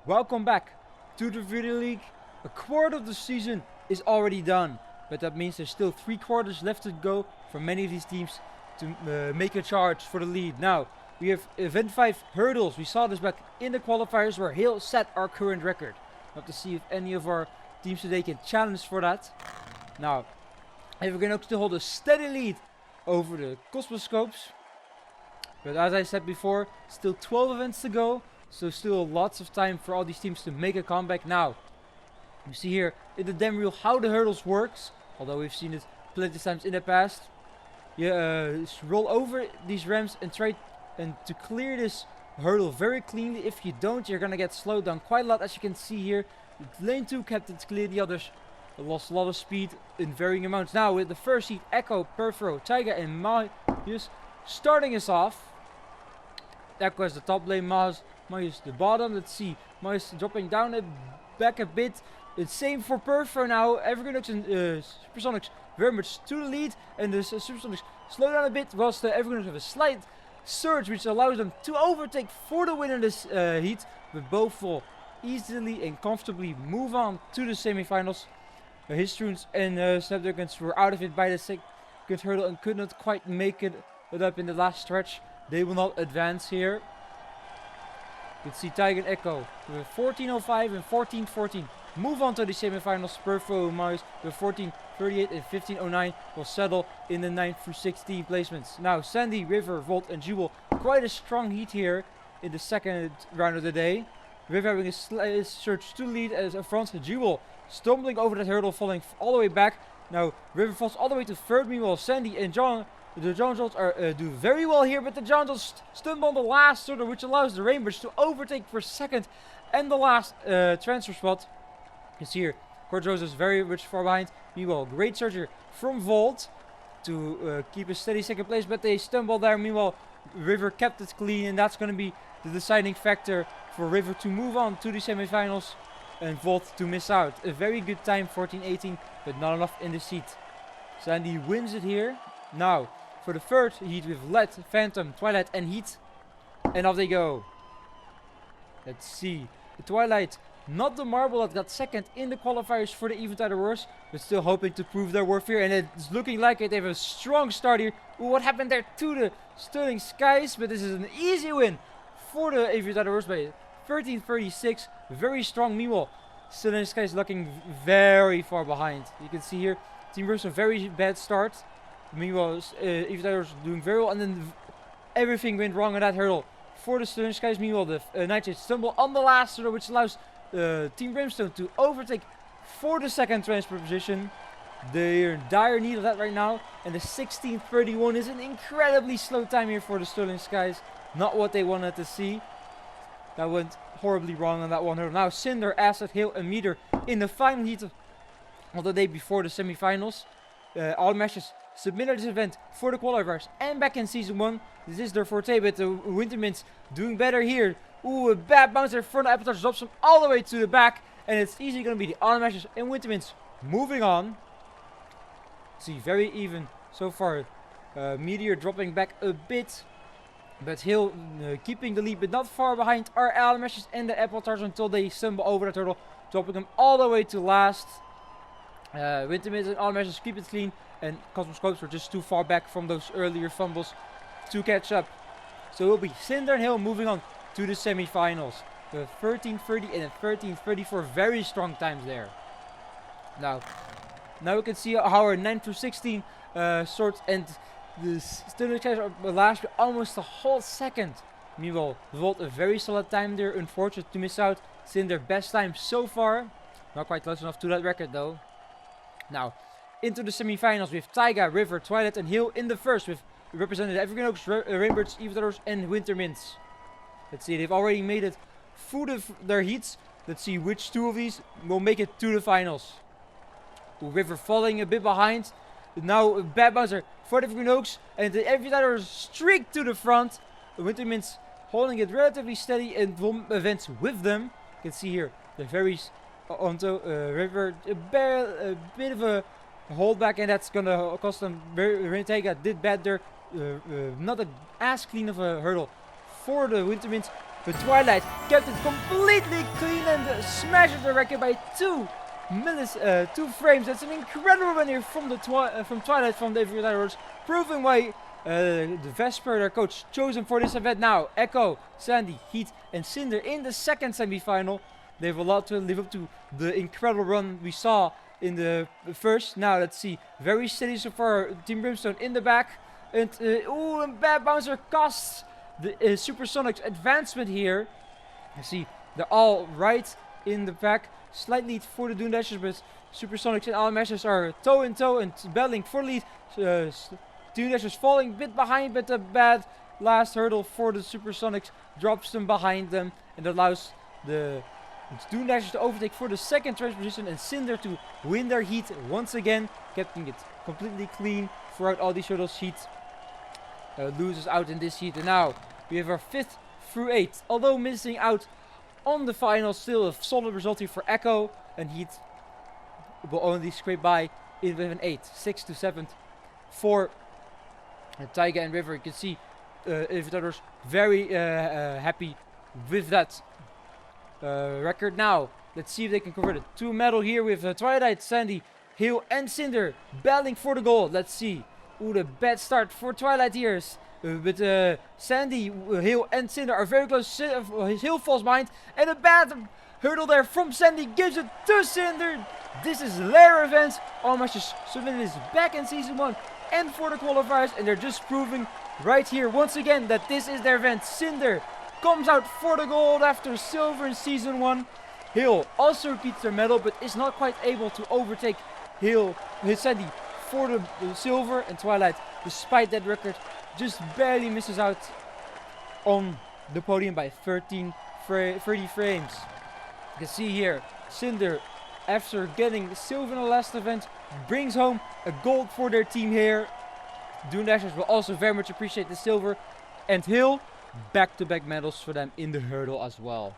Welcome back to the Viridian League. A quarter of the season is already done, but that means there's still 3 quarters left to go for many of these teams to make a charge for the lead. Now, we have event 5 hurdles. We saw this back in the qualifiers where Hill set our current record. We'll have to see if any of our teams today can challenge for that. Now, we're going to hold a steady lead over the Cosmoscopes. But as I said before, still 12 events to go. So still lots of time for all these teams to make a comeback. Now, you see here in the demo reel how the hurdles works. Although we've seen it plenty of times in the past. You roll over these ramps and try to clear this hurdle very cleanly. If you don't, you're going to get slowed down quite a lot. As you can see here, lane 2 kept it clear. The others lost a lot of speed in varying amounts. Now with the first heat, Echo, Perfro, Taiga and Marius starting us off. Echo is the top lane, Marius the bottom. Let's see, Marius dropping down back a bit. It's same for Perfro now. Evergreenux and Supersonics very much to the lead. And the Supersonics slow down a bit, whilst the Evergreenux have a slight surge, which allows them to overtake for the win in this heat. But both will easily and comfortably move on to the semifinals. Histrunes and Snapdragons were out of it by the second hurdle and could not quite make it up in the last stretch. They will not advance here. You can see Tiger and Echo with 14.05 and 14.14 move on to the semifinals. Perfo and Marius with 14.38 and 15.09 will settle in the 9 through 16 placements. Now Sandy, River, Volt and Jewel, quite a strong heat here in the second round of the day. River having a surge to lead as a front. Jewel stumbling over that hurdle, falling all the way back. Now River falls all the way to third. Meanwhile Sandy and the John Jones are do very well here, but the John Jones stumble on the last hurdle, which allows the Rainbirds to overtake for second and the last transfer spot. You see here, Cordros is very much far behind. Meanwhile, great surge here from Volt to keep a steady second place, but they stumble there. Meanwhile, River kept it clean, and that's going to be the deciding factor for River to move on to the semifinals and Volt to miss out. A very good time, 14.18, but not enough in this heat. Sandy wins it here. Now, for the third heat with Lead, Phantom, Twilight and Heat. And off they go. Let's see. The Twilight, not the marble that got second in the qualifiers for the Eventide Aurors, but still hoping to prove their worth here. And it's looking like it. They have a strong start here. Ooh, what happened there to the Sterling Skies? But this is an easy win for the Eventide Aurors by 13.36. Very strong. Meanwhile, Sterling Skies looking very far behind. You can see here, Team Burst a very bad start. Meanwhile, Eventide Aurors doing very well, and then everything went wrong on that hurdle for the Sterling Skies. Meanwhile, the Nightshades stumble on the last hurdle, which allows Team Brimstone to overtake for the second transfer position. They're in dire need of that right now, and the 16.31 is an incredibly slow time here for the Sterling Skies. Not what they wanted to see. That went horribly wrong on that one hurdle. Now Cinder, Acid, Hail and Meter in the final heat of the day before the semifinals. All matches submitted this event for the qualifiers and back in season 1. This is their forte, but the Wintermints doing better here. Ooh, a bad bouncer for the Appetite drops them all the way to the back, and it's easily going to be the All matches and Wintermints moving on. See, very even so far. Meteor dropping back a bit, but Hill keeping the lead, but not far behind are Allen Meshes and the Appletars until they stumble over that hurdle, dropping them all the way to last. Wintermints and Allen Meshes keep it clean, and Cosmoscopes were just too far back from those earlier fumbles to catch up. So it will be Cinder and Hill moving on to the semifinals. The 13.30 and a 13.34, very strong times there. Now we can see how our 9 through 16 sorts, and the Sterling Skies are last by almost a whole second. Meanwhile, Volt a very solid time there, unfortunate to miss out. Cinder best time so far. Not quite close enough to that record though. Now, into the semifinals with Taiga, River, Twilight and Hill in the first, with represented Evergreen Rainbirds, Eventide Aurors and Wintermints. Let's see, they've already made it through their heats. Let's see which two of these will make it to the finals. River falling a bit behind. Now bad bouncer for the Green Oaks, and the Eventide Aurors streak to the front. The Wintermints holding it relatively steady and won events with them. You can see here the very onto River a bit of a holdback, and that's gonna cost them. Rentega did bad there. Not as clean of a hurdle for the Wintermints. But Twilight kept it completely clean and smashed the record by 2 frames. That's an incredible win here from Twilight from the Viridian, proving why the Vesper, their coach, chosen for this event. Now Echo, Sandy, Heat and Cinder in the second semi-final. They have a lot to live up to the incredible run we saw in the first. Now let's see, very steady so far. Team Brimstone in the back, and and bad bouncer costs the Supersonics advancement here. You see, they're all right in the back. Slight lead for the Dune Dashers, but Supersonics and Alamashers are toe in toe and battling for lead. Dune Dashers falling a bit behind, but a bad last hurdle for the Supersonics drops them behind them and allows the Dune Dashers to overtake for the second trash position, and Cinder to win their heat once again, keeping it completely clean throughout all these hurdles. Heat loses out in this heat, and now we have our 5th through 8th. Although missing out on the final, still a solid result here for Echo, and Heat will only scrape by in with an 8, 6th to 7th for Taiga and River. You can see Invitadors very happy with that record. Now let's see if they can convert it to a medal here with Twilight, Sandy, Hill and Cinder battling for the gold. Let's see. Ooh, the bad start for Twilight here. But Sandy, Hill and Cinder are very close. Hill falls behind, and a bad hurdle there from Sandy gives it to Cinder. This is their event. Almost submitted is back in season 1 and for the qualifiers, and they're just proving right here once again that this is their event. Cinder comes out for the gold after silver in season 1. Hill also repeats their medal, but is not quite able to overtake Sandy for the silver, and Twilight, despite that record, just barely misses out on the podium by 30 frames. You can see here, Cinder, after getting silver in the last event, brings home a gold for their team here. Dune Dashers will also very much appreciate the silver, and Hill, back-to-back medals for them in the hurdle as well.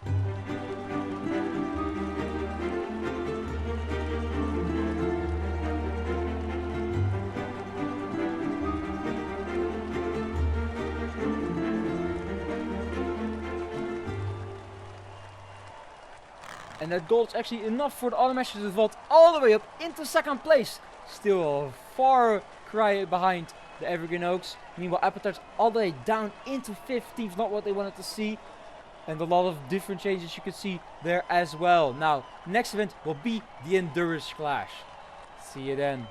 And that gold is actually enough for the Automatches to vault all the way up into second place. Still a far cry behind the Evergreen Oaks. Meanwhile, Appetite's all the way down into 15th, not what they wanted to see. And a lot of different changes you can see there as well. Now, next event will be the Endurance Clash. See you then.